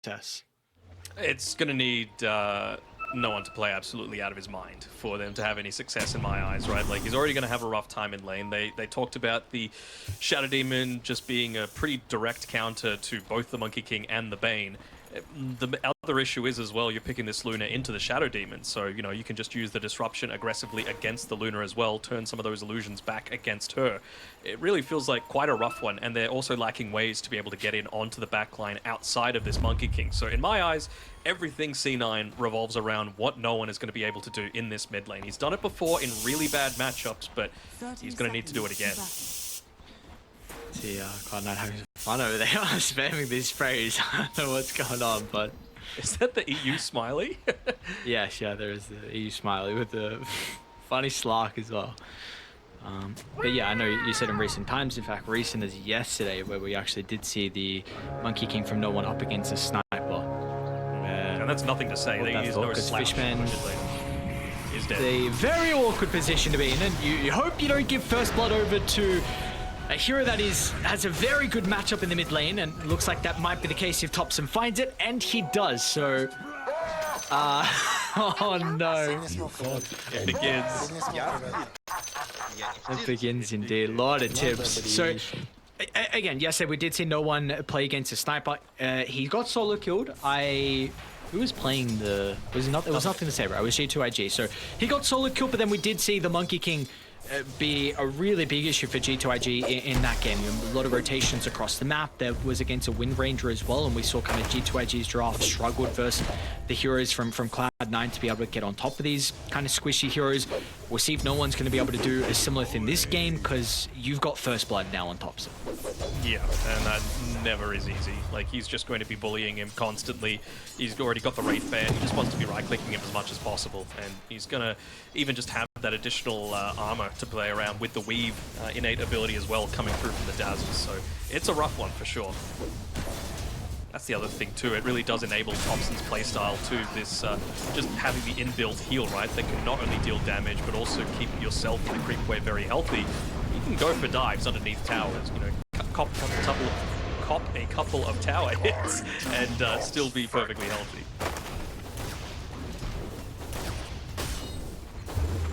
success? It's going to need no one to play absolutely out of his mind for them to have any success in my eyes, right? Like, he's already going to have a rough time in lane. They talked about the Shadow Demon just being a pretty direct counter to both the Monkey King and the Bane. The other issue is as well, you're picking this Luna into the Shadow Demon, so you know you can just use the disruption aggressively against the Luna as well, turn some of those illusions back against her. It really feels like quite a rough one, and they're also lacking ways to be able to get in onto the backline outside of this Monkey King. So in my eyes, everything C9 revolves around what no one is going to be able to do in this mid lane. He's done it before in really bad matchups, but he's going to need to do it again. See, Cloud9 having fun over there, spamming these sprays. I don't know what's going on, but... Is that the EU smiley? Yes, yeah, there is the EU smiley with the funny slark as well. But yeah, I know you said in recent times, in fact, recent as yesterday, where we actually did see the Monkey King from no one up against a sniper. And that's nothing to say. He's no slouch. Fishman is dead. A very awkward position to be in, and you hope you don't give first blood over to a hero that has a very good matchup in the mid lane, and it looks like that might be the case if Topson finds it, and he does, so... oh no. It begins. It begins indeed. A lot of tips. So, again, yesterday we did see no one play against a sniper. He got solo killed. Who was playing the... It was nothing to say, right? It was G2IG. So, he got solo killed, but then we did see the Monkey King be a really big issue for G2IG in that game. A lot of rotations across the map. There was against a Wind Ranger as well, and we saw kind of G2IG's draft struggled versus the heroes from Cloud9 to be able to get on top of these kind of squishy heroes. We'll see if no one's going to be able to do a similar thing this game, because you've got first blood now on top. So. Yeah, and that never is easy. Like, he's just going to be bullying him constantly. He's already got the Wraith Band. He just wants to be right-clicking him as much as possible, and he's going to even just have that additional armor to play around with the Weave innate ability as well coming through from the dazzles. So it's a rough one for sure. That's the other thing too. It really does enable Thompson's playstyle to this just having the inbuilt heal, right? That can not only deal damage but also keep yourself in the creep wave very healthy. You can go for dives underneath towers, you know, cop a couple of tower hits and still be perfectly healthy.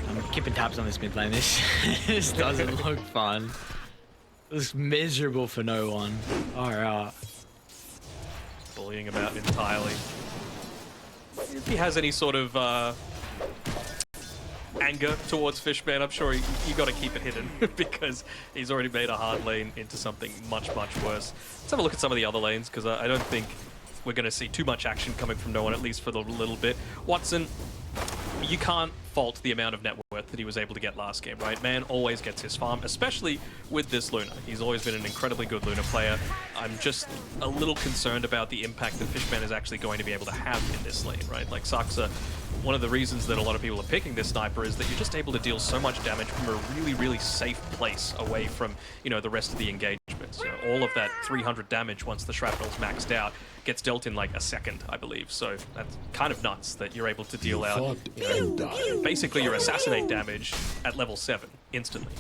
I'm keeping tabs on this mid lane. This doesn't look fun. It's miserable for no one. Alright. Bullying about entirely. If he has any sort of anger towards Fishman, I'm sure you got to keep it hidden because he's already made a hard lane into something much, much worse. Let's have a look at some of the other lanes, because I don't think we're going to see too much action coming from no one, at least for the little bit. Watson, you can't fault the amount of net worth that he was able to get last game, right? Man always gets his farm, especially with this Luna. He's always been an incredibly good Luna player. I'm just a little concerned about the impact that Fishman is actually going to be able to have in this lane, right? Like Saksa, one of the reasons that a lot of people are picking this sniper is that you're just able to deal so much damage from a really, really safe place away from, you know, the rest of the engagements. You know, all of that 300 damage once the shrapnel's maxed out gets dealt in like a second, I believe. So that's kind of nuts that you're able to deal out, you know, basically your assassinate damage at level 7 instantly.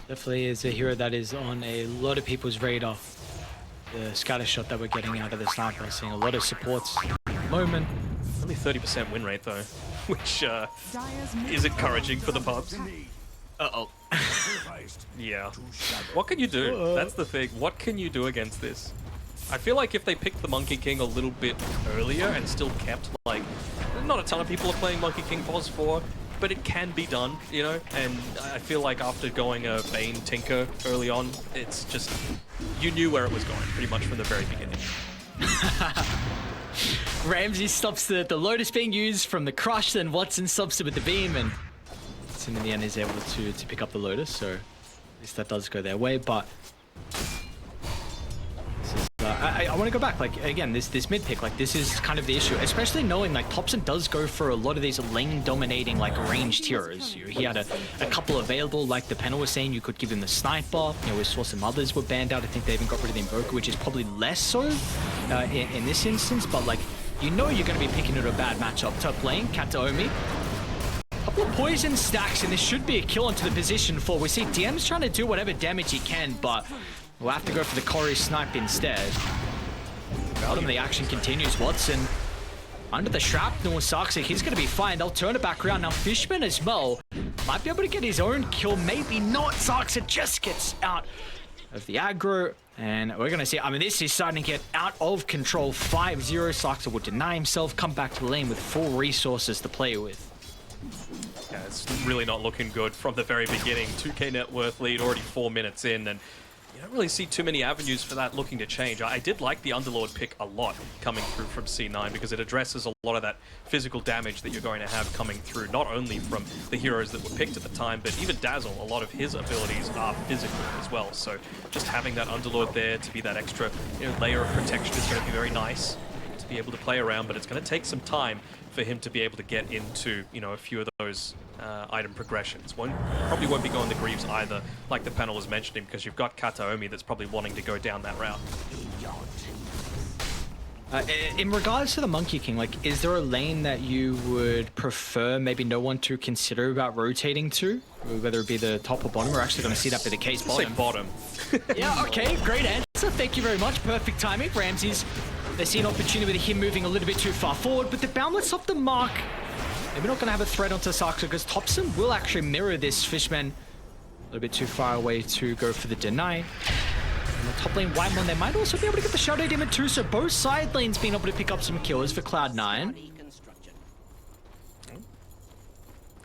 Definitely is a hero that is on a lot of people's radar. The scatter shot that we're getting out of the sniper, seeing a lot of supports at the moment. Only 30% win rate though, which is encouraging for the pubs. Uh-oh. Yeah. What can you do? That's the thing. What can you do against this? I feel like if they picked the Monkey King a little bit earlier and still kept, like, not a ton of people are playing Monkey King Pos 4, but it can be done, you know? And I feel like after going a Bane Tinker early on, it's just, you knew where it was going pretty much from the very beginning. Ramsey stops the Lotus being used from the Crush, then Watson stops it with the Beam, and Watson in the end is able to pick up the Lotus, so at least that does go their way, but I want to go back, like, again, this mid pick, like, this is kind of the issue, especially knowing, like, Topson does go for a lot of these lane-dominating, like, ranged heroes. He had a couple available, like the panel was saying, you could give him the Sniper, you know, we saw some others were banned out. I think they even got rid of the Invoker, which is probably less so in this instance, but, like, you know you're going to be picking into a bad matchup. Top lane, Kataomi. Couple of poison stacks, and this should be a kill onto the position 4. We see DM's trying to do whatever damage he can, but we'll have to go for the Corey snipe instead. Bottom of the action continues. Watson under the shrapnel. Saxa, he's going to be fine. They'll turn it back around. Now Fishman as well might be able to get his own kill. Maybe not. Saxa just gets out of the aggro. And we're going to see, I mean, this is starting to get out of control. 5-0. Saxa will deny himself, come back to the lane with full resources to play with. Yeah, it's really not looking good from the very beginning. 2k net worth lead, already 4 minutes in, and you don't really see too many avenues for that looking to change. I did like the Underlord pick a lot coming through from C9 because it addresses a lot of that physical damage that you're going to have coming through, not only from the heroes that were picked at the time, but even Dazzle, a lot of his abilities are physical as well. So just having that Underlord there to be that extra layer of protection is going to be very nice to be able to play around, but it's going to take some time for him to be able to get into, a few of those item progressions. Probably won't be going to Greaves either, like the panel was mentioning, because you've got Kataomi that's probably wanting to go down that route. In regards to the Monkey King, like, is there a lane that you would prefer maybe no one to consider about rotating to? Whether it be the top or bottom? We're actually going to see that be the case. Bottom. Say bottom. Yeah, okay, great answer. Thank you very much. Perfect timing. Ramses, they see an opportunity with him moving a little bit too far forward, but the boundless off the mark. Maybe not going to have a threat onto Saxa because Thompson will actually mirror this. Fishman a little bit too far away to go for the deny. And the top lane Whitemon, they might also be able to get the Shadow Demon too, so both side lanes being able to pick up some kills for Cloud9.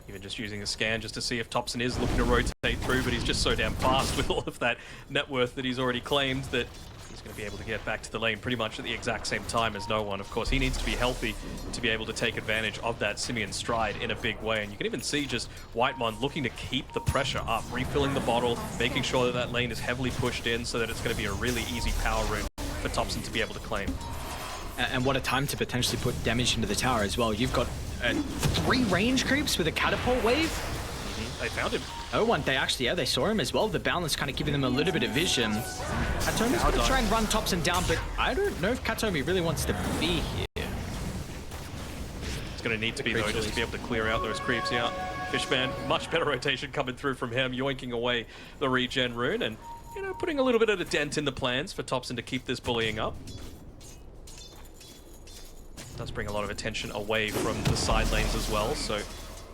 Even just using a scan just to see if Thompson is looking to rotate through, but he's just so damn fast with all of that net worth that he's already claimed that he's going to be able to get back to the lane pretty much at the exact same time as no one. Of course, he needs to be healthy to be able to take advantage of that Simian stride in a big way. And you can even see just Whitemon looking to keep the pressure up, refilling the bottle, making sure that that lane is heavily pushed in so that it's going to be a really easy power room for Thompson to be able to claim. And what a time to potentially put damage into the tower as well. You've got 3 range creeps with a catapult wave. They found him. Oh, one day actually, they saw him as well. The balance kind of giving them a little bit of vision. Katomi's going to try and run Thompson down, but I don't know if Katomi really wants to be here. It's going to need to be, though, just to be able to clear out those creeps. Yeah, Fishman, much better rotation coming through from him, yoinking away the regen rune and, putting a little bit of a dent in the plans for Thompson to keep this bullying up. Does bring a lot of attention away from the side lanes as well, so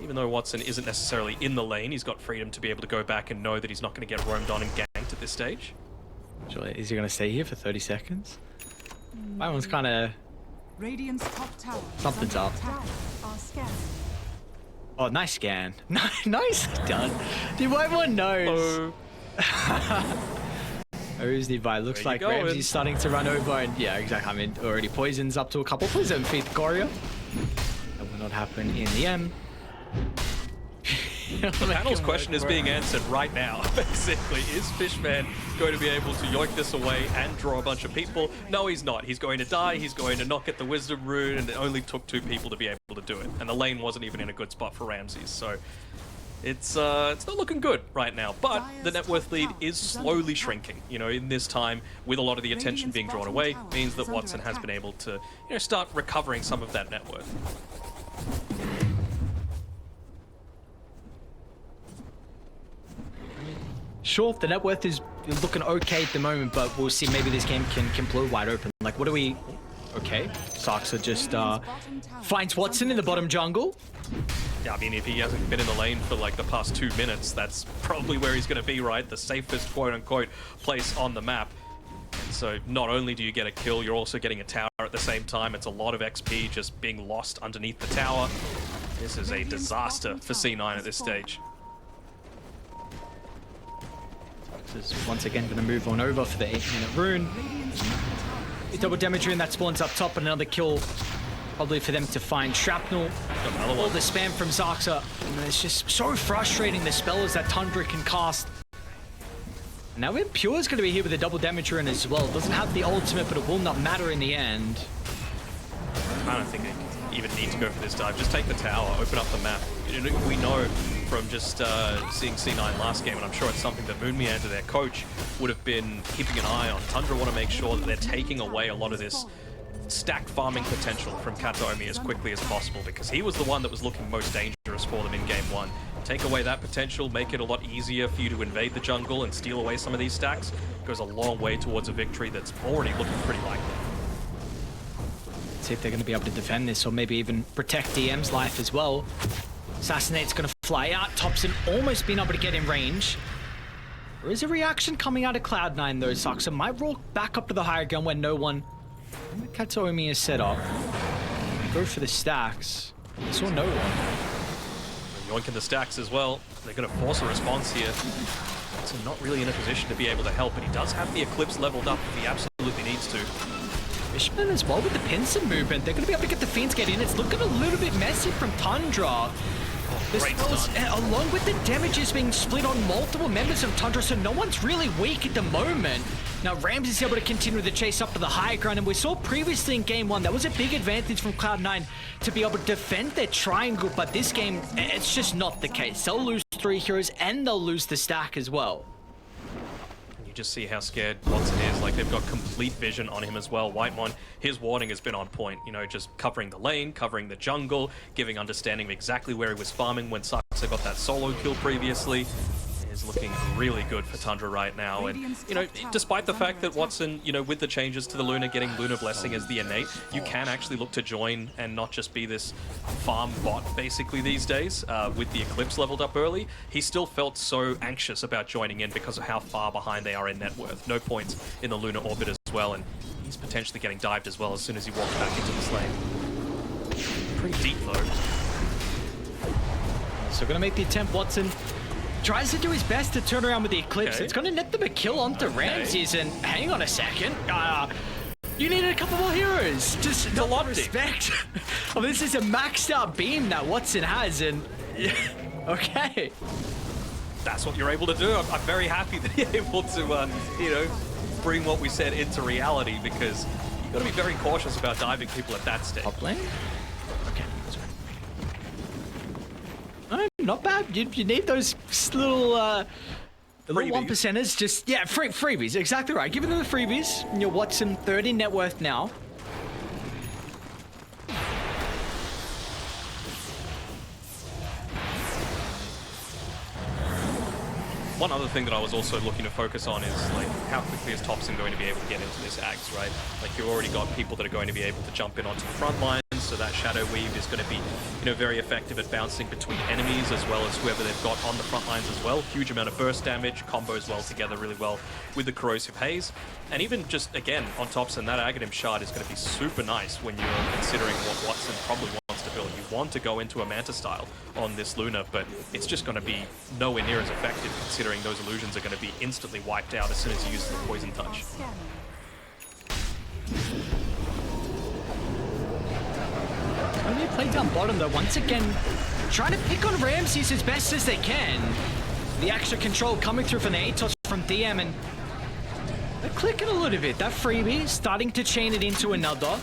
even though Watson isn't necessarily in the lane, he's got freedom to be able to go back and know that he's not going to get roamed on and ganked at this stage. Surely, is he going to stay here for 30 seconds? That one's kind of... Something's up. Oh, nice scan. Nice done. Dude, everyone knows. Who's the buy? Looks like Ramsey's starting to run over, and yeah, exactly. I mean, already poisons up to a couple. Please don't feed the Courier. That will not happen in the end. The panel's question is being answered right now, basically. Is Fishman going to be able to yoink this away and draw a bunch of people? No, he's not. He's going to die, he's going to not get the Wisdom Rune, and it only took 2 people to be able to do it. And the lane wasn't even in a good spot for Ramses, so it's not looking good right now. But the net worth lead is slowly shrinking. In this time, with a lot of the attention being drawn away, means that Watson has been able to, start recovering some of that net worth. Sure, the net worth is looking okay at the moment, but we'll see. Maybe this game can blow wide open. Like, what do we... Okay, Saxa just finds Watson in the bottom jungle. Yeah, I mean, if he hasn't been in the lane for like the past 2 minutes, that's probably where he's going to be, right? The safest, quote-unquote, place on the map. And so not only do you get a kill, you're also getting a tower at the same time. It's a lot of XP just being lost underneath the tower. This is a disaster for C9 at this stage. Is once again going to move on over for the 8-minute rune. Double damage rune that spawns up top, and another kill probably for them to find Shrapnel. All the spam from Saxa. And it's just so frustrating, the spells that Tundra can cast. Now Pure's going to be here with a double damage rune as well. Doesn't have the ultimate, but it will not matter in the end. I don't think they even need to go for this dive. Just take the tower, open up the map. We know from just seeing C9 last game, and I'm sure it's something that Moonmeander, their coach, would have been keeping an eye on. Tundra want to make sure that they're taking away a lot of this stack farming potential from Kataomi as quickly as possible, because he was the one that was looking most dangerous for them in game 1. Take away that potential, make it a lot easier for you to invade the jungle and steal away some of these stacks. Goes a long way towards a victory that's already looking pretty likely. see if they're going to be able to defend this or maybe even protect DM's life as well. Assassinate's going to fly out. Thompson almost been able to get in range. There is a reaction coming out of Cloud9 though. Saxa might roll back up to the higher ground when no one... The Katsuomi is set up. Go for the stacks. They saw no one. Yoinking the stacks as well. They're going to force a response here. So not really in a position to be able to help, but he does have the Eclipse leveled up if he absolutely needs to. Fishman as well with the Pincer movement. They're going to be able to get the Fiends get in. It's looking a little bit messy from Tundra. This was, along with the damages being split on multiple members of Tundra, so no one's really weak at the moment. Now Rams is able to continue the chase up to the high ground, and we saw previously in game 1, that was a big advantage from Cloud9 to be able to defend their triangle, but this game, it's just not the case. They'll lose 3 heroes and they'll lose the stack as well. You just see how scared Watson is. Like, they've got complete vision on him as well. Whitemon, his warding has been on point. You know, just covering the lane, covering the jungle, giving understanding of exactly where he was farming when Saxa got that solo kill previously. Is looking really good for Tundra right now, and you know, despite the fact that Watson, you know, with the changes to the Luna, getting Luna Blessing as the innate, you can actually look to join and not just be this farm bot basically these days. With the Eclipse leveled up early, he still felt so anxious about joining in because of how far behind they are in net worth. No points in the Luna orbit as well, and he's potentially getting dived as well as soon as he walks back into this lane. Pretty deep though. So gonna make the attempt. Watson tries to do his best to turn around with the Eclipse. Okay. It's going to net them a kill onto Ramses, and hang on a second. You needed a couple more heroes. Just a lot of respect. Well, this is a maxed out beam that Watson has, and okay. That's what you're able to do. I'm very happy that you're able to, you know, bring what we said into reality, because you've got to be very cautious about diving people at that stage. Top lane? Okay. Not bad. You need those little, the little 1%ers. Just, yeah, freebies. Exactly right. Giving them the freebies. And your Watson 30 net worth now. One other thing that I was also looking to focus on is, like, how quickly is Thompson going to be able to get into this Ags, right? Like, you've already got people that are going to be able to jump in onto the front lines, so that Shadow Weave is going to be, you know, very effective at bouncing between enemies as well as whoever they've got on the front lines as well. Huge amount of burst damage, combos well together really well with the Corrosive Haze. And even just, again, on Thompson, that Aghanim Shard is going to be super nice when you're considering what Watson probably wants to build. You want to go into a Manta style on this Luna, but it's just going to be nowhere near as effective considering those illusions are going to be instantly wiped out as soon as you use the Poison Touch. Going to be played down bottom though, once again, trying to pick on Ramses as best as they can. The extra control coming through from the Atos from DM, and they're clicking a little bit. That freebie starting to chain it into another.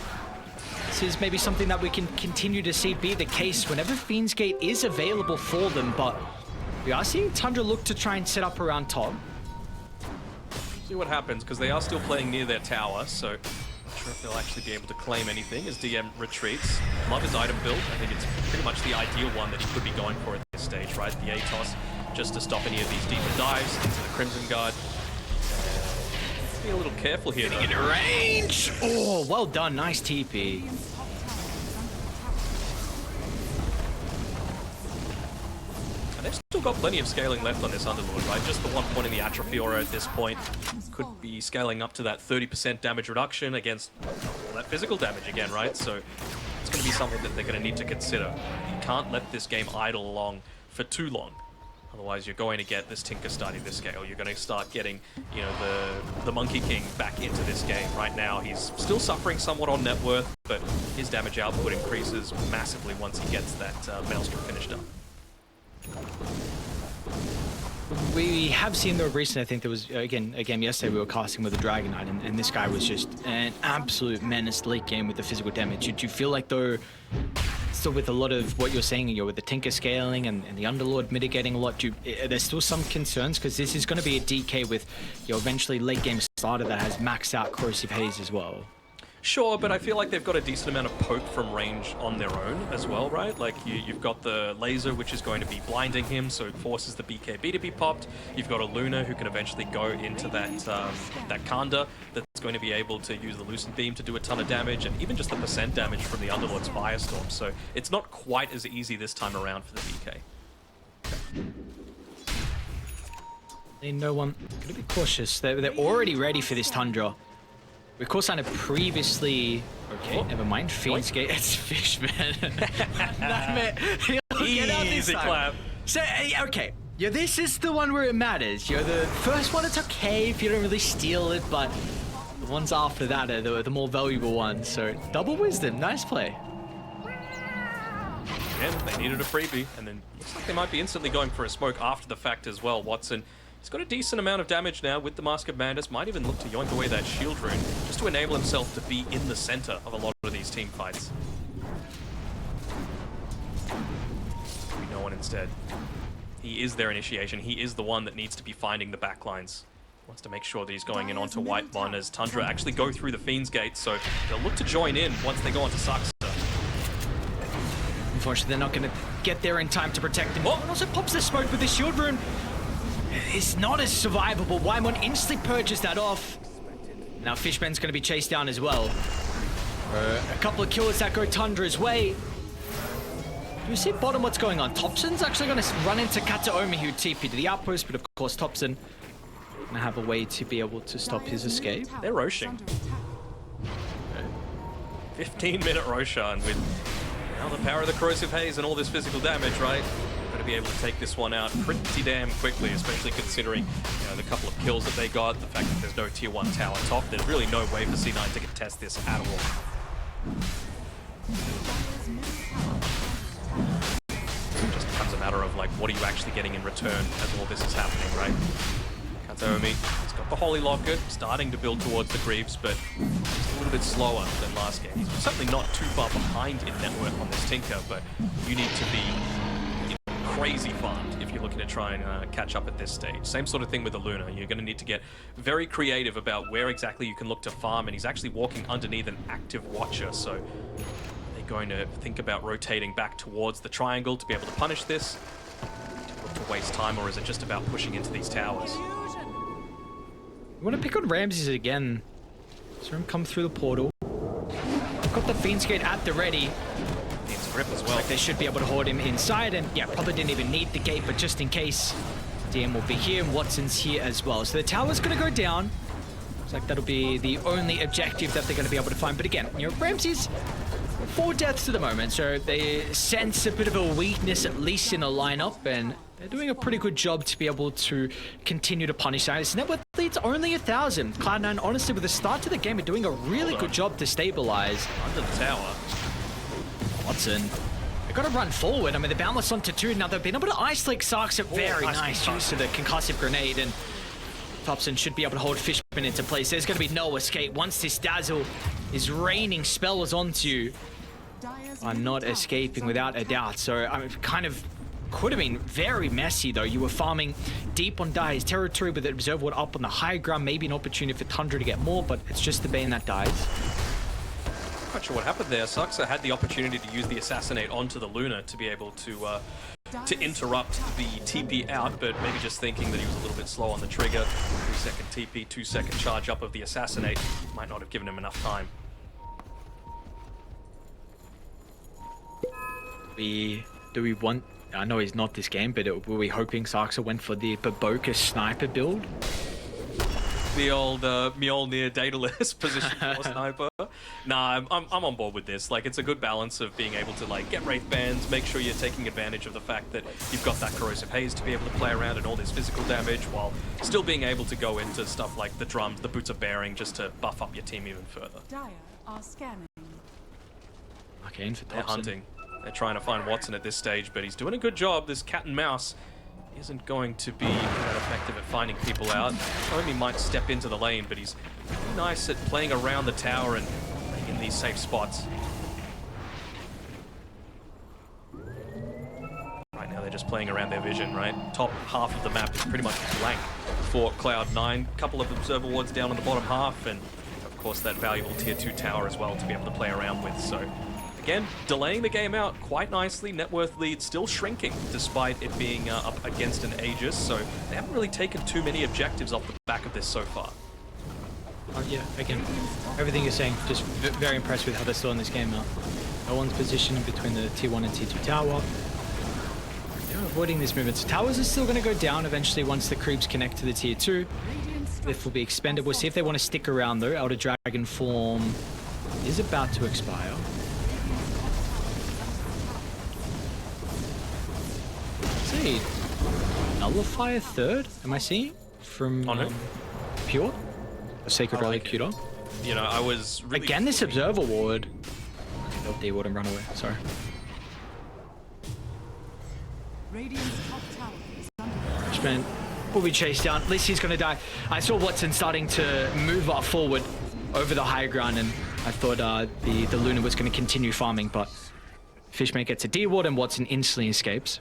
This is maybe something that we can continue to see be the case whenever Fiend's Gate is available for them, but we are seeing Tundra look to try and set up around top. See what happens, because they are still playing near their tower, so not sure if they'll actually be able to claim anything as DM retreats. Love his item build. I think it's pretty much the ideal one that he could be going for at this stage, right? The Atos, just to stop any of these deeper dives into the Crimson Guard. Be a little careful here, though. Getting in range! Oh, well done. Nice TP. And they've still got plenty of scaling left on this Underlord, right? Just the 1 point in the Atrophy Aura at this point could be scaling up to that 30% damage reduction against all that physical damage again, right? So it's going to be something that they're going to need to consider. You can't let this game idle along for too long. Otherwise, you're going to get this Tinker starting to scale. You're going to start getting, you know, the Monkey King back into this game. Right now, he's still suffering somewhat on net worth, but his damage output increases massively once he gets that Maelstrom finished up. We have seen though recently, I think there was, again yesterday we were casting with a Dragon Knight, and this guy was just an absolute menace late game with the physical damage. Do you feel like though, still with a lot of what you're saying, with the Tinker scaling and the Underlord mitigating a lot, there's still some concerns? Because this is going to be a DK with eventually late game starter that has maxed out Corrosive Haze as well. Sure, but I feel like they've got a decent amount of poke from range on their own as well, right? Like, you've got the laser, which is going to be blinding him, so it forces the BKB to be popped. You've got a Luna who can eventually go into that that Kanda that's going to be able to use the Lucent Beam to do a ton of damage, and even just the percent damage from the Underlord's Firestorm. So it's not quite as easy this time around for the DK. No one. Gotta be cautious. They're already ready for this Tundra. We of course had previously. Okay, never mind. Fiend's Gate. It's Fishman. Get out this Easy time. clap. So okay. Yeah, this is the one where it matters. You're the first one. It's okay if you don't really steal it, but the ones after that are the more valuable ones. So double wisdom. Nice play. Again, they needed a freebie, and then looks like they might be instantly going for a smoke after the fact as well. Watson, he's got a decent amount of damage now with the Mask of Madness. Might even look to yoink away that shield rune, just to enable himself to be in the center of a lot of these team fights. No one instead. He is their initiation. He is the one that needs to be finding the backlines. Wants to make sure that he's going in onto White Bond as Tundra actually go through the Fiend's Gate, so they'll look to join in once they go onto Saxa. Unfortunately, they're not going to get there in time to protect him. Oh, and also pops the smoke with the shield rune. It's not as survivable. Wymon instantly purges that off. Now Fishman's going to be chased down as well. A couple of kills that go Tundra's way. Do we see bottom what's going on? Thompson's actually going to run into Kataomi, who TP to the outpost, but of course Thompson going to have a way to be able to stop his escape. They're Roshing. 15-minute Roshan with now the power of the Corrosive Haze and all this physical damage, right? Going to be able to take this one out pretty damn quickly, especially considering the couple of kills that they got, the fact that there's no tier 1 tower top. There's really no way for C9 to contest this at all. Just becomes a matter of like, what are you actually getting in return as all this is happening, right? Kataomi, he's got the Holy Locket, starting to build towards the Greaves, but just a little bit slower than last game. He's certainly not too far behind in net worth on this Tinker, but you need to be crazy farmed if you're looking to try and catch up at this stage. Same sort of thing with the Luna. You're going to need to get very creative about where exactly you can look to farm, and he's actually walking underneath an active Watcher, so going to think about rotating back towards the triangle to be able to punish this? To look to waste time, or is it just about pushing into these towers? You want to pick on Ramses again. See him come through the portal. Got the Fiend's Gate at the ready. Needs a grip as well. Like they should be able to hold him inside, and yeah, probably didn't even need the gate, but just in case, DM will be here and Watson's here as well. So the tower's going to go down. Looks like that'll be the only objective that they're going to be able to find. But again, Ramses, 4 deaths to the moment, so they sense a bit of a weakness, at least in a lineup, and they're doing a pretty good job to be able to continue to punish that. Net worth leads only 1,000. Cloud9, honestly, with the start to the game, are doing a really good job to stabilize. Under the tower. Watson, they've got to run forward. I mean, they're boundless onto 2. Now they've been able to isolate Saxa. Very nice use of the concussive grenade, and Thompson should be able to hold Fishman into place. There's going to be no escape. Once this Dazzle is raining spells onto you, are not escaping without a doubt. So I mean, kind of could have been very messy though. You were farming deep on Dire's territory with the Observer Ward up on the high ground. Maybe an opportunity for Tundra to get more, but it's just the Bane that dies. Not sure what happened there. Saxa had the opportunity to use the Assassinate onto the Luna to be able to interrupt the TP out, but maybe just thinking that he was a little bit slow on the trigger. 3-second TP, 2-second charge up of the Assassinate might not have given him enough time. Do we want... I know he's not this game, but were we hoping Saxa went for the Baboka sniper build? The old Mjolnir Daedalus position for sniper. Nah, I'm on board with this. Like, it's a good balance of being able to like get Wraith Bands, make sure you're taking advantage of the fact that you've got that Corrosive Haze to be able to play around and all this physical damage, while still being able to go into stuff like the drums, the Boots of Bearing, just to buff up your team even further. Dire are scanning. Okay, in for They're Thompson. hunting. They're trying to find Watson at this stage, but he's doing a good job. This cat and mouse isn't going to be that effective at finding people out. Omi might step into the lane, but he's really nice at playing around the tower and playing in these safe spots. Right now they're just playing around their vision, right? Top half of the map is pretty much blank for Cloud9. A couple of observer wards down on the bottom half, and of course that valuable tier 2 tower as well to be able to play around with. So again, delaying the game out quite nicely. Net worth lead still shrinking despite it being up against an Aegis, so they haven't really taken too many objectives off the back of this so far. Yeah, again, everything you're saying, just very impressed with how they're still in this game now. No one's positioned between the T1 and T2 tower. They're avoiding these movements. Towers are still going to go down eventually once the creeps connect to the Tier 2. This will be expended. We'll see if they want to stick around though. Elder Dragon form is about to expire. See, Nullifier third, am I seeing? From Pure? A Sacred Relic Cuter. You know, I was really... Again, this Observer Ward. D-Ward and run away, sorry. Fishman will be chased down. At least he's going to die. I saw Watson starting to move up forward over the high ground, and I thought the Luna was going to continue farming, but Fishman gets a D-Ward and Watson instantly escapes.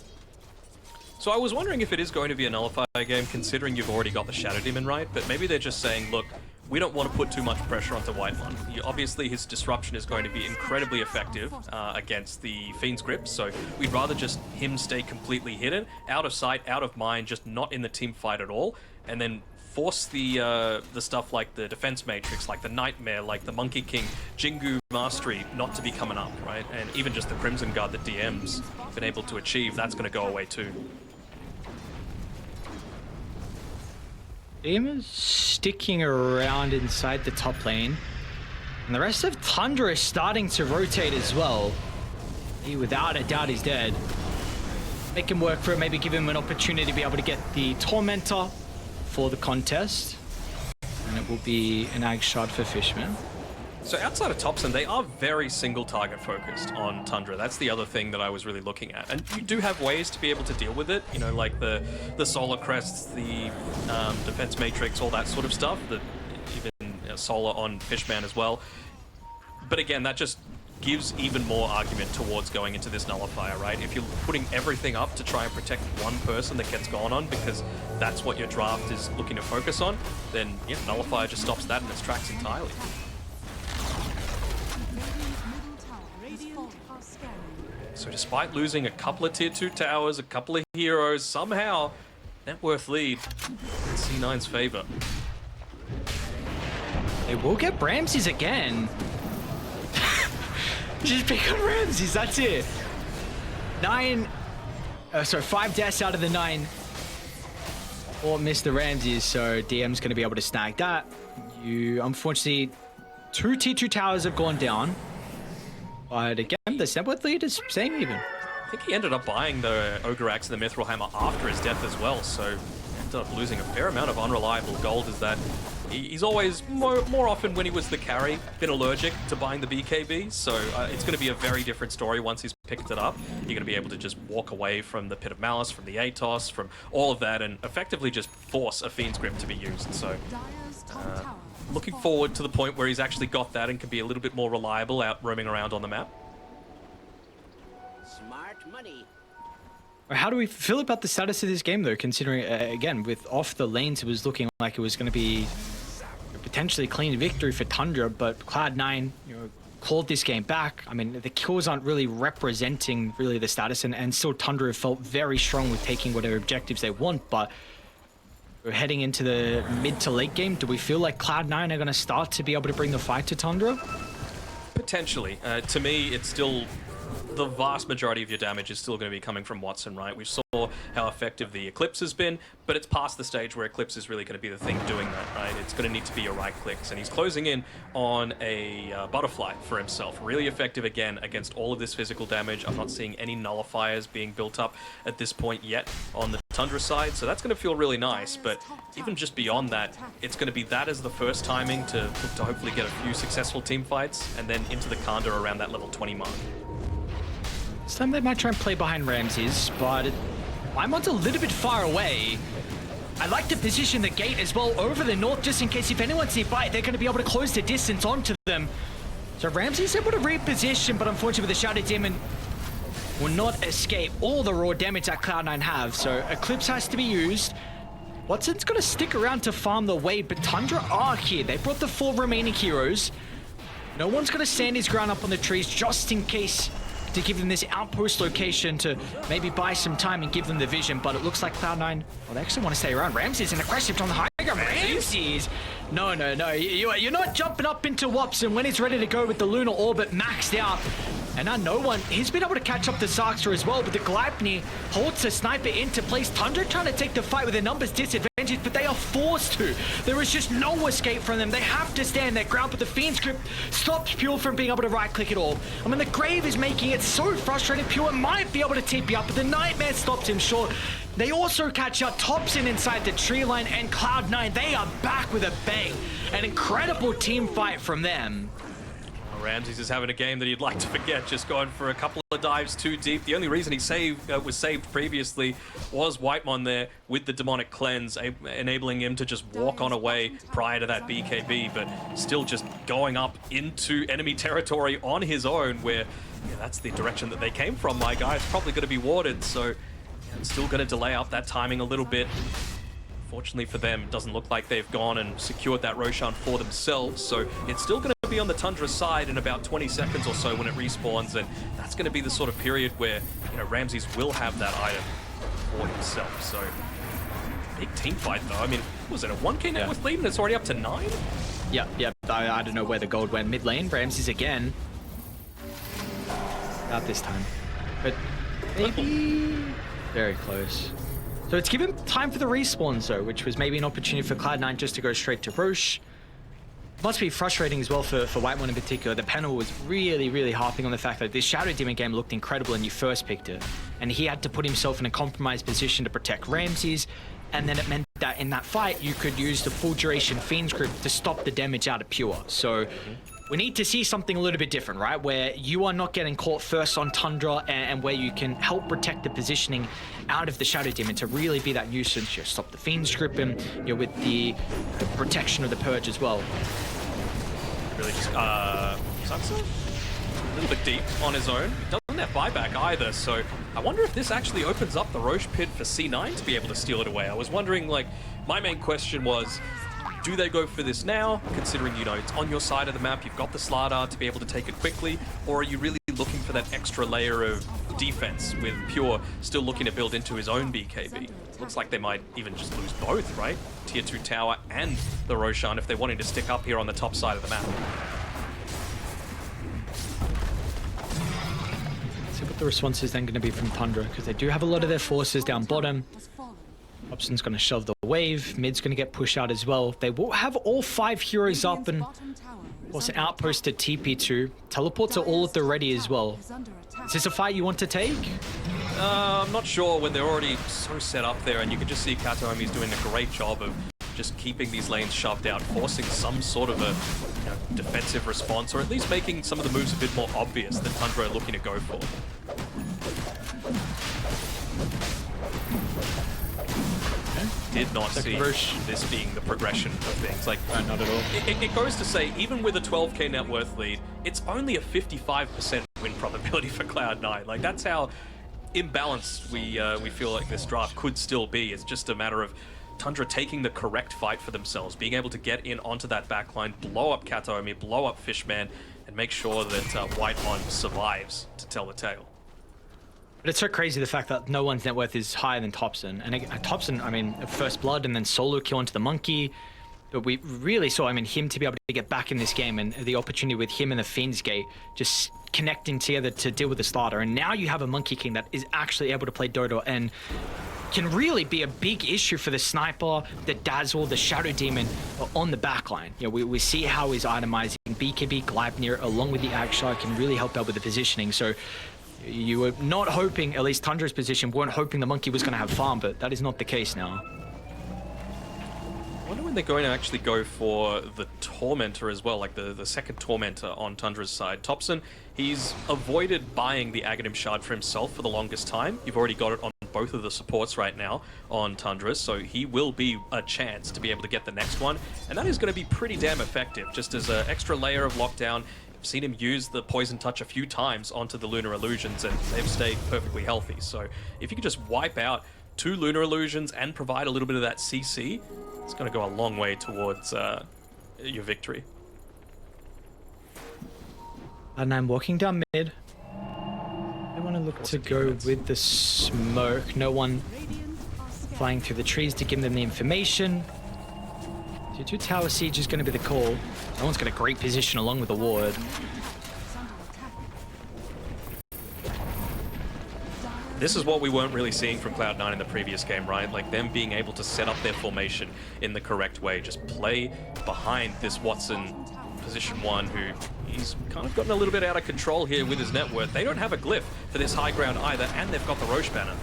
So I was wondering if it is going to be a Nullifier game, considering you've already got the Shadow Demon right, but maybe they're just saying, look, we don't want to put too much pressure onto Whitemon. Obviously, his disruption is going to be incredibly effective against the Fiend's Grip, so we'd rather just him stay completely hidden, out of sight, out of mind, just not in the team fight at all, and then force the stuff like the Defense Matrix, like the Nightmare, like the Monkey King, Jingu Mastery, not to be coming up, right? And even just the Crimson Guard that DM's been able to achieve, that's going to go away too. DM is sticking around inside the top lane. And the rest of Tundra is starting to rotate as well. He, without a doubt, is dead. Make him work for it, maybe give him an opportunity to be able to get the Tormentor for the contest. And it will be an Ag shot for Fishman. So outside of Thompson, they are very single target focused on Tundra. That's the other thing that I was really looking at. And you do have ways to be able to deal with it, you know, like the Solar Crests, the Defense Matrix, all that sort of stuff, even Solar on Fishman as well. But again, that just gives even more argument towards going into this Nullifier, right? If you're putting everything up to try and protect one person that gets gone on because that's what your draft is looking to focus on, then yeah, Nullifier just stops that in its tracks entirely. So despite losing a couple of Tier 2 towers, a couple of heroes, somehow net worth lead in C9's favor. They will get Ramses again. Just pick on Ramses, that's it. 5 deaths out of the 9 for Mr. Ramses, so DM's going to be able to snag that. Unfortunately, 2 Tier 2 towers have gone down. But again, the net worth lead is staying even. I think he ended up buying the Ogre Axe and the Mithril Hammer after his death as well, so ended up losing a fair amount of unreliable gold. Is that he's always, more often when he was the carry, been allergic to buying the BKB, so it's going to be a very different story once he's picked it up. You're going to be able to just walk away from the Pit of Malice, from the Atos, from all of that, and effectively just force a Fiend's Grip to be used. So looking forward to the point where he's actually got that and can be a little bit more reliable out roaming around on the map. Smart money. How do we feel about the status of this game, though, considering, again, with off the lanes, it was looking like it was going to be a potentially clean victory for Tundra, but Cloud9, clawed this game back. I mean, the kills aren't really representing really the status, and still Tundra felt very strong with taking whatever objectives they want, but we're heading into the mid to late game. Do we feel like Cloud9 are going to start to be able to bring the fight to Tundra? Potentially. To me, it's still... the vast majority of your damage is still going to be coming from Watson, right? We saw how effective the Eclipse has been, but it's past the stage where Eclipse is really going to be the thing doing that, right? It's going to need to be your right clicks, and he's closing in on a Butterfly for himself. Really effective again against all of this physical damage. I'm not seeing any nullifiers being built up at this point yet on the Tundra side, so that's going to feel really nice, but even just beyond that, it's going to be that as the first timing to hopefully get a few successful team fights, and then into the Kanda around that level 20 mark. This time they might try and play behind Ramses, but Whitemon's a little bit far away. I like to position the gate as well over the north, just in case if anyone's nearby, they're going to be able to close the distance onto them. So Ramses able to reposition, but unfortunately with the Shadow Demon will not escape all the raw damage that Cloud9 have. So Eclipse has to be used. Watson's going to stick around to farm the wave, but Tundra are here. They brought the 4 remaining heroes. No one's going to stand his ground up on the trees just in case to give them this outpost location to maybe buy some time and give them the vision, but it looks like Cloud9, well, they actually want to stay around. Ramses in a crash shift on the high ground. Ramses No. You're not jumping up into Watson when he's ready to go with the lunar orbit maxed out. And now no one, he's been able to catch up to Sarkster as well, but the Gleipnir holds the sniper into place. Tundra trying to take the fight with their numbers disadvantage, but they are forced to. There is just no escape from them. They have to stand their ground, but the Fiend script stops Pure from being able to right-click it all. I mean, the Grave is making it so frustrating. Pure might be able to TP up, but the Nightmare stops him short. They also catch out Thompson inside the tree line, and Cloud9, they are back with a bang. An incredible team fight from them. Ramses is having a game that he'd like to forget, just going for a couple of dives too deep. The only reason he was saved previously was Whitemon there with the demonic cleanse, enabling him to just walk on away prior to that BKB, but still just going up into enemy territory on his own, where that's the direction that they came from. My guy is probably going to be warded, so it's still going to delay up that timing a little bit. Fortunately for them, it doesn't look like they've gone and secured that Roshan for themselves, so it's still going to be on the Tundra side in about 20 seconds or so when it respawns, and that's going to be the sort of period where, Ramses will have that item for himself. So, big team fight though. I mean, was it a 1k net worth lead and it's already up to 9? Yep. I don't know where the gold went. Mid lane, Ramses again. Not this time, but maybe very close. So it's given time for the respawns though, which was maybe an opportunity for Cloud9 just to go straight to Roche. Must be frustrating as well for Whitemon in particular. The panel was really harping on the fact that this Shadow Demon game looked incredible when you first picked it. And he had to put himself in a compromised position to protect Ramses. And then it meant that in that fight, you could use the full duration Fiend script to stop the damage out of Pure. So we need to see something a little bit different, right? Where you are not getting caught first on Tundra and where you can help protect the positioning out of the Shadow Demon to really be that nuisance. You stop the Fiend script and with the protection of the Purge as well. Really just, Sansa? A little bit deep on his own. He doesn't have buyback either, so I wonder if this actually opens up the Roche pit for C9 to be able to steal it away. I was wondering, my main question was, do they go for this now, considering, it's on your side of the map, you've got the Slardar to be able to take it quickly, or are you really looking for that extra layer of defense with Pure still looking to build into his own BKB? Looks like they might even just lose both, right? Tier 2 tower and the Roshan if they're wanting to stick up here on the top side of the map. See what the response is then going to be from Tundra, because they do have a lot of their forces down bottom. Opson's going to shove the wave. Mid's going to get pushed out as well. They will have all 5 heroes up and also an outpost to TP2. Teleports are all at the ready as well. Is this a fight you want to take? I'm not sure when they're already so set up there, and you can just see Kataomi's doing a great job of just keeping these lanes shoved out, forcing some sort of a defensive response, or at least making some of the moves a bit more obvious that Tundra are looking to go for. Did not see this being the progression of things. Not at all. It goes to say, even with a 12k net worth lead, it's only a 55% win probability for Cloud9. That's how imbalanced we feel like this draft could still be. It's just a matter of Tundra taking the correct fight for themselves, being able to get in onto that backline, blow up Kataomi, blow up Fishman, and make sure that Whitemon survives to tell the tale. But it's so crazy the fact that no one's net worth is higher than Thompson. And Thompson, first blood and then solo kill into the monkey. But we really saw, him to be able to get back in this game and the opportunity with him and the Fiend's Gate just connecting together to deal with the Slaughter. And now you have a Monkey King that is actually able to play Dodo and can really be a big issue for the Sniper, the Dazzle, the Shadow Demon on the backline. We see how he's itemizing BKB, Gleipnir, along with the Akshar can really help out with the positioning. So you were not hoping, at least Tundra's position, weren't hoping the Monkey was going to have farm, but that is not the case now. I wonder when they're going to actually go for the Tormentor as well, the second Tormentor on Tundra's side. Thompson, he's avoided buying the Aghanim Shard for himself for the longest time. You've already got it on both of the supports right now on Tundra, so he will be a chance to be able to get the next one, and that is going to be pretty damn effective, just as an extra layer of lockdown. I've seen him use the Poison Touch a few times onto the Lunar Illusions, and they've stayed perfectly healthy. So if you could just wipe out 2 Lunar Illusions and provide a little bit of that CC, it's going to go a long way towards your victory. And I'm walking down mid. I want to look to go with the smoke. No one flying through the trees to give them the information. Tier 2 tower siege is going to be the call. No one's got a great position along with the ward. This is what we weren't really seeing from Cloud9 in the previous game, right? Like them being able to set up their formation in the correct way. Just play behind this Watson position 1, who he's kind of gotten a little bit out of control here with his net worth. They don't have a glyph for this high ground either, and they've got the Roche banner.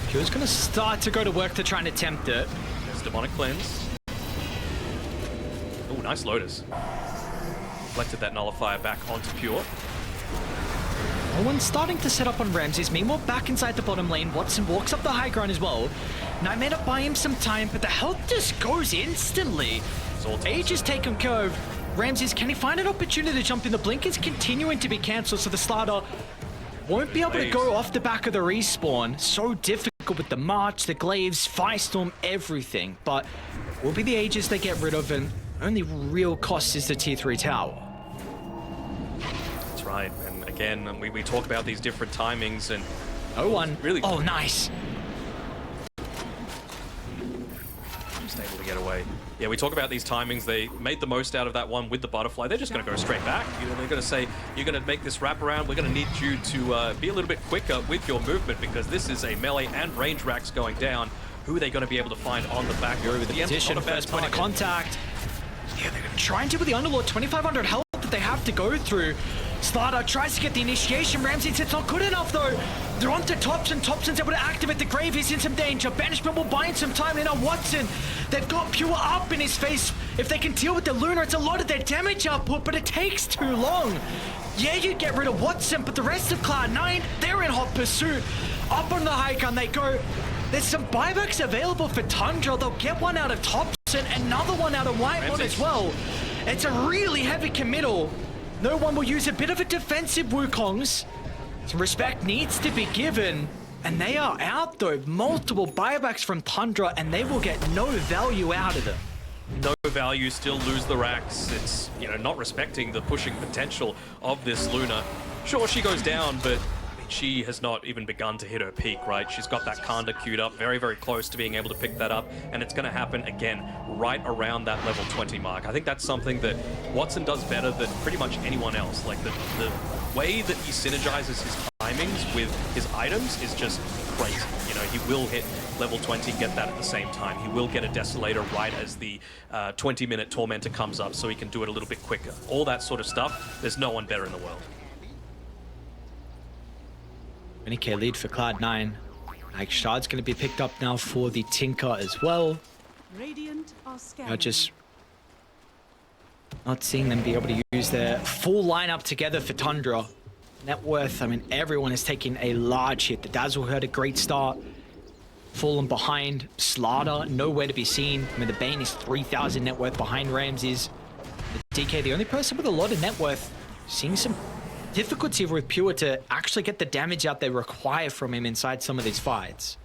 Pure's going to start to go to work to try and attempt it. There's Demonic Cleanse. Oh, nice Lotus. Reflected that Nullifier back onto Pure. No one's starting to set up on Ramses. Meanwhile, back inside the bottom lane, Watson walks up the high ground as well. Nightmare to buy him some time, but the health just goes instantly. Age is taken care of. Ramses, can he find an opportunity to jump in? The blink is continuing to be cancelled, so the starter won't be able to go off the back of the respawn. So difficult with the March, the Glaives, Firestorm, everything. But will be the Ages they get rid of, and only real cost is the tier 3 tower. That's right. And again, we talk about these different timings, and no one. Really? Oh, nice. Just able to get away. Yeah, we talk about these timings. They made the most out of that one with the butterfly. They're just going to go straight back. You know, they're going to say, you're going to make this wraparound. We're going to need you to be a little bit quicker with your movement, because this is a melee and range racks going down. Who are they going to be able to find on the back? With the addition, first point of contact. Yeah, they're going to try and deal with the Underlord. 2,500 health that they have to go through. Starter tries to get the initiation. Ramsey says it's not good enough though. They're onto Thompson. Thompson's able to activate the grave. He's in some danger. Banishment will buy him some time. And now Watson, they've got Pure up in his face. If they can deal with the Lunar, it's a lot of their damage output, but it takes too long. Yeah, you get rid of Watson, but the rest of Cloud9, they're in hot pursuit. Up on the high gun they go. There's some buybacks available for Tundra. They'll get one out of Thompson, another one out of Whitemon as well. It's a really heavy committal. No one will use a bit of a defensive Wukongs. Some respect needs to be given. And they are out though. Multiple buybacks from Tundra, and they will get no value out of them. No value, still lose the racks. It's, you know, not respecting the pushing potential of this Luna. Sure, she goes down, but she has not even begun to hit her peak, right? She's got that Kanda queued up, very, very close to being able to pick that up, and it's going to happen again right around that level 20 mark. I think that's something that Watson does better than pretty much anyone else. Like the way that he synergizes his timings with his items is just crazy. You know, he will hit level 20, get that at the same time. He will get a Desolator right as the 20-minute Tormentor comes up, so he can do it a little bit quicker. All that sort of stuff, there's no one better in the world. 20k lead for Cloud9. Like Shard's going to be picked up now for the Tinker as well. Just not seeing them be able to use their full lineup together for Tundra. Net worth, I mean, everyone is taking a large hit. The Dazzle had a great start. Fallen behind. Slaughter, nowhere to be seen. I mean, the Bane is 3,000 net worth behind Ramses. The DK, the only person with a lot of net worth, seeing some difficulty with Pure to actually get the damage out they require from him inside some of these fights.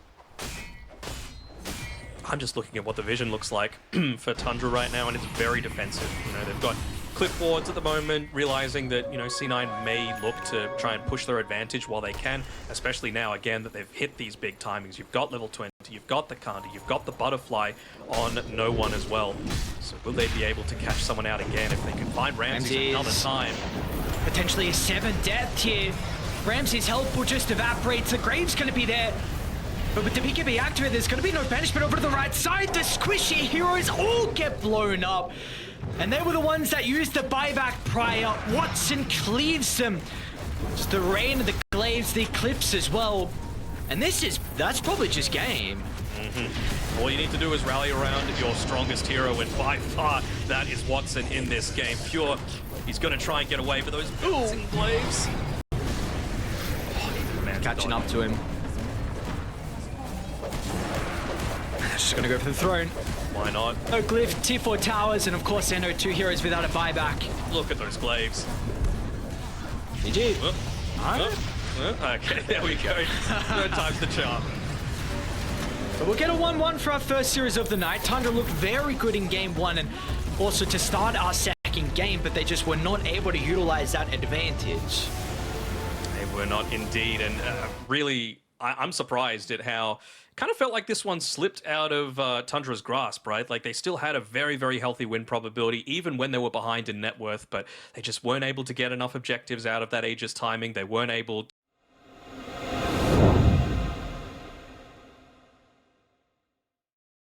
I'm just looking at what the vision looks like for Tundra right now, and it's very defensive. You know, they've got clipboards at the moment, realizing that, you know, C9 may look to try and push their advantage while they can, especially now, again, that they've hit these big timings. You've got level 20, you've got the Kanda, you've got the Butterfly on no one as well. So will they be able to catch someone out again if they can find Ramses another time? Potentially a 7 death here. Ramses' health will just evaporate. The Grave's going to be there. But with the BKB activated, there's going to be no banishment over to the right side. The squishy heroes all get blown up. And they were the ones that used the buyback prior. Watson cleaves them. Just the rain of the glaives, the eclipse as well. And that's probably just game. All you need to do is rally around your strongest hero, and by far, that is Watson in this game. Pure, he's going to try and get away for those bouncing glaives. Catching up to him. Just going to go for the throne. Why not? No glyph, tier 4 towers, and of course there are no 2 heroes without a buyback. Look at those glaives. GG. Okay, there we go. Third time's the charm. So we'll get a 1-1 for our first series of the night. Tundra looked very good in game 1 and also to start our second game, but they just were not able to utilize that advantage. They were not indeed, and really, I'm surprised at how kind of felt like this one slipped out of Tundra's grasp, right? Like they still had a very, very healthy win probability, even when they were behind in net worth, but they just weren't able to get enough objectives out of that Aegis timing. They weren't able